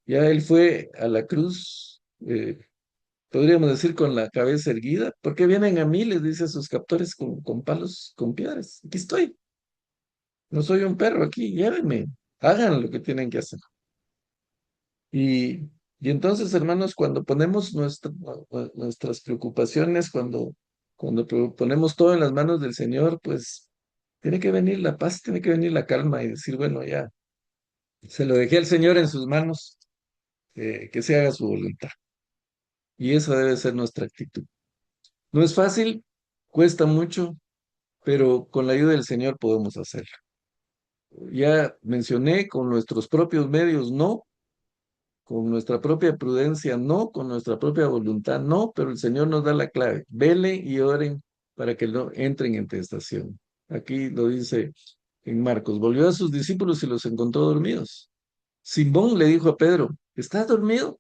Speaker 2: ya él fue a la cruz, podríamos decir con la cabeza erguida, porque vienen a mí, les dice a sus captores con palos, con piedras. Aquí estoy, no soy un perro aquí, llévenme, hagan lo que tienen que hacer. Y entonces, hermanos, cuando ponemos nuestras preocupaciones, cuando ponemos todo en las manos del Señor, pues tiene que venir la paz, tiene que venir la calma y decir, bueno, ya, se lo dejé al Señor en sus manos, que se haga su voluntad. Y esa debe ser nuestra actitud. No es fácil, cuesta mucho, pero con la ayuda del Señor podemos hacerlo. Ya mencioné, con nuestros propios medios no, con nuestra propia prudencia no, con nuestra propia voluntad no, pero el Señor nos da la clave. Vele y oren para que no entren en tentación. Aquí lo dice en Marcos. Volvió a sus discípulos y los encontró dormidos. Simón le dijo a Pedro, ¿estás dormido?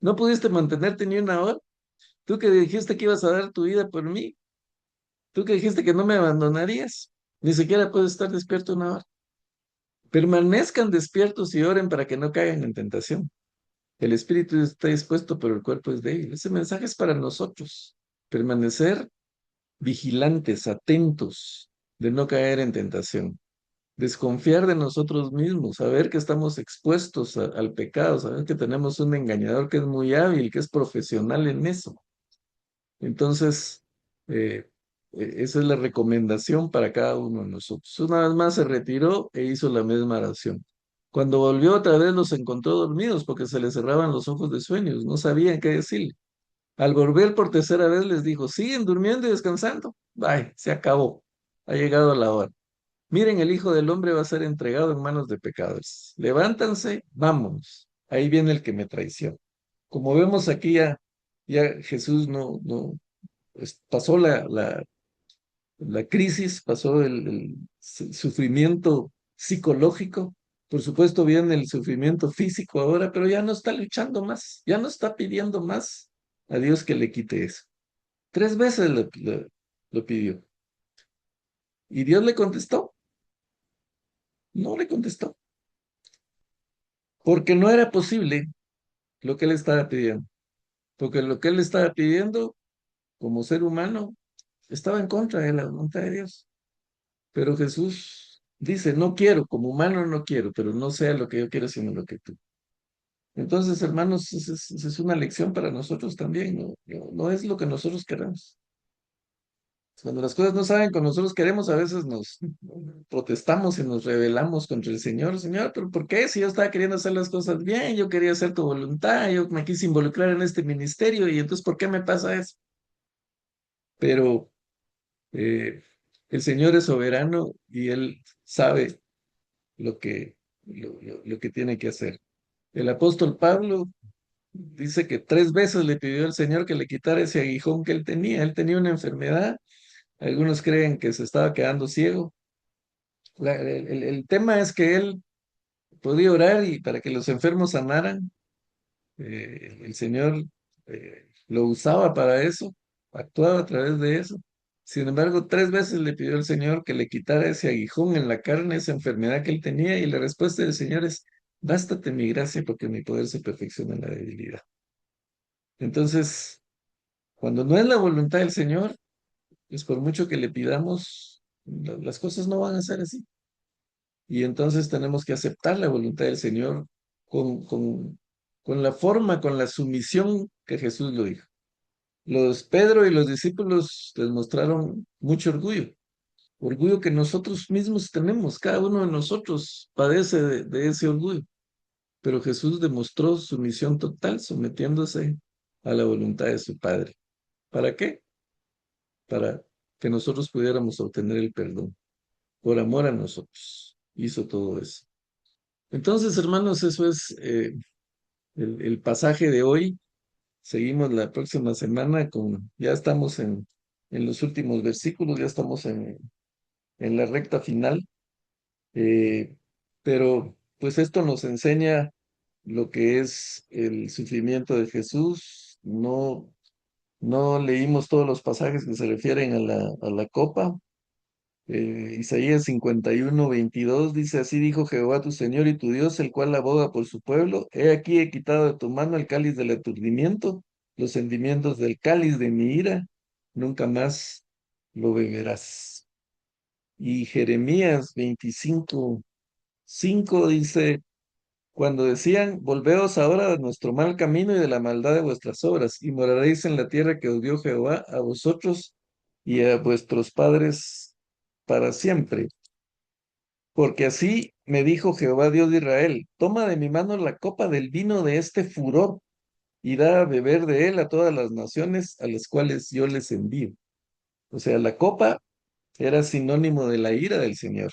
Speaker 2: ¿No pudiste mantenerte ni una hora? Tú que dijiste que ibas a dar tu vida por mí. Tú que dijiste que no me abandonarías. Ni siquiera puedes estar despierto una hora. Permanezcan despiertos y oren para que no caigan en tentación. El espíritu está dispuesto, pero el cuerpo es débil. Ese mensaje es para nosotros. Permanecer vigilantes, atentos, de no caer en tentación. Desconfiar de nosotros mismos, saber que estamos expuestos al pecado, saber que tenemos un engañador que es muy hábil, que es profesional en eso. Entonces, esa es la recomendación para cada uno de nosotros. Una vez más se retiró e hizo la misma oración. Cuando volvió otra vez los encontró dormidos porque se les cerraban los ojos de sueños, no sabían qué decir. Al volver por tercera vez les dijo, siguen durmiendo y descansando. Bye, se acabó. Ha llegado la hora. Miren, el Hijo del Hombre va a ser entregado en manos de pecadores. Levántanse, vámonos. Ahí viene el que me traiciona. Como vemos aquí ya Jesús pasó la crisis, pasó el sufrimiento psicológico. Por supuesto, viene el sufrimiento físico ahora, pero ya no está luchando más, ya no está pidiendo más a Dios que le quite eso. 3 veces lo pidió. ¿Y Dios le contestó? No le contestó, porque no era posible lo que él estaba pidiendo, porque lo que él estaba pidiendo como ser humano estaba en contra de la voluntad de Dios. Pero Jesús dice, no quiero, como humano no quiero, pero no sea lo que yo quiero, sino lo que tú. Entonces, hermanos, esa es una lección para nosotros también, ¿no? No es lo que nosotros queramos, Cuando las cosas no saben como nosotros queremos, a veces nos protestamos y nos rebelamos contra el Señor. Señor, ¿pero por qué? Si yo estaba queriendo hacer las cosas bien, yo quería hacer tu voluntad, yo me quise involucrar en este ministerio y entonces, ¿por qué me pasa eso? Pero eh, el Señor es soberano y Él sabe lo que, lo que tiene que hacer. El apóstol Pablo dice que 3 veces le pidió al Señor que le quitara ese aguijón que él tenía. Él tenía una enfermedad. Algunos creen que se estaba quedando ciego. El tema es que él podía orar y para que los enfermos sanaran. El Señor lo usaba para eso, actuaba a través de eso. Sin embargo, 3 veces le pidió al Señor que le quitara ese aguijón en la carne, esa enfermedad que él tenía, y la respuesta del Señor es, bástate mi gracia porque mi poder se perfecciona en la debilidad. Entonces, cuando no es la voluntad del Señor, pues por mucho que le pidamos, las cosas no van a ser así. Y entonces tenemos que aceptar la voluntad del Señor con, con, con la forma, con la sumisión que Jesús lo dijo. Los Pedro y los discípulos les mostraron mucho orgullo, orgullo que nosotros mismos tenemos, cada uno de nosotros padece de ese orgullo, pero Jesús demostró sumisión total sometiéndose a la voluntad de su Padre. ¿Para qué? Para que nosotros pudiéramos obtener el perdón. Por amor a nosotros hizo todo eso. Entonces, hermanos, eso es el pasaje de hoy. Seguimos la próxima semana ya estamos en los últimos versículos, ya estamos en la recta final, eh, pero pues esto nos enseña lo que es el sufrimiento de Jesús. No leímos todos los pasajes que se refieren a la copa. Isaías 51:22 dice, así dijo Jehová tu Señor y tu Dios, el cual aboga por su pueblo. He aquí he quitado de tu mano el cáliz del aturdimiento, los sentimientos del cáliz de mi ira, nunca más lo beberás. Y Jeremías 25:5 dice, cuando decían, volveos ahora de nuestro mal camino y de la maldad de vuestras obras, y moraréis en la tierra que os dio Jehová a vosotros y a vuestros padres para siempre. Porque así me dijo Jehová Dios de Israel, toma de mi mano la copa del vino de este furor y da a beber de él a todas las naciones a las cuales yo les envío. O sea, la copa era sinónimo de la ira del Señor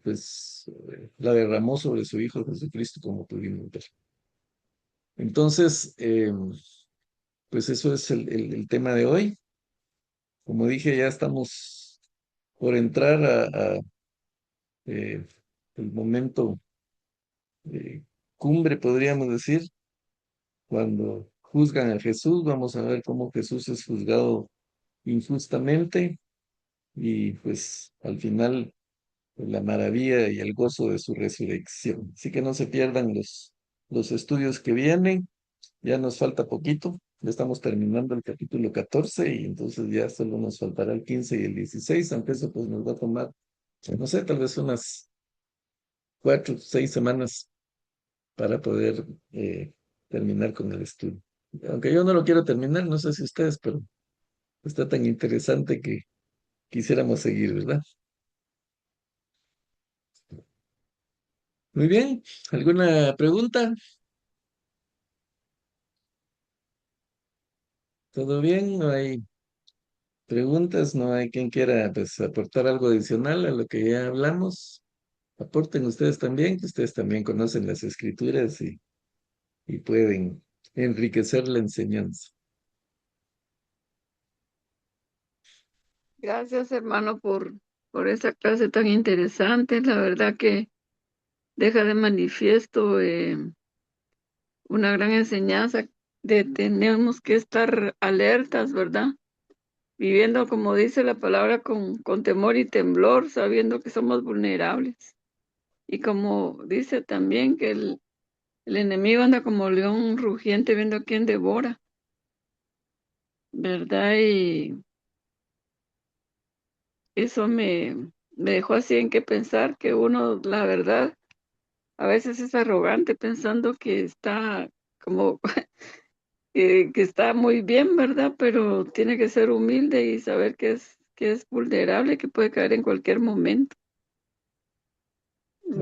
Speaker 2: pues la derramó sobre su Hijo Jesucristo como pudimos ver. Entonces, pues eso es el tema de hoy. Como dije, ya estamos por entrar a eh, el momento cumbre, podríamos decir, cuando juzgan a Jesús. Vamos a ver cómo Jesús es juzgado injustamente y pues al final la maravilla y el gozo de su resurrección. Así que no se pierdan los estudios que vienen. Ya nos falta poquito. Ya estamos terminando el capítulo 14 y entonces ya solo nos faltará el 15 y el 16, aunque eso pues nos va a tomar, no sé, tal vez unas 4 o 6 semanas para poder terminar con el estudio. Aunque yo no lo quiero terminar, no sé si ustedes, pero está tan interesante que quisiéramos seguir, ¿verdad? Muy bien, ¿alguna pregunta? ¿Todo bien? ¿No hay preguntas? ¿No hay quien quiera pues aportar algo adicional a lo que ya hablamos? Aporten ustedes también, que ustedes también conocen las escrituras y pueden enriquecer la enseñanza.
Speaker 4: Gracias, hermano, por esa clase tan interesante. La verdad que deja de manifiesto una gran enseñanza de tenemos que estar alertas, ¿verdad? Viviendo, como dice la palabra, con temor y temblor, sabiendo que somos vulnerables. Y como dice también que el enemigo anda como león rugiente viendo a quién devora, ¿verdad? Y eso me dejó así en que pensar que uno, la verdad, a veces es arrogante pensando que está como que está muy bien, ¿verdad? Pero tiene que ser humilde y saber que es vulnerable, que puede caer en cualquier momento.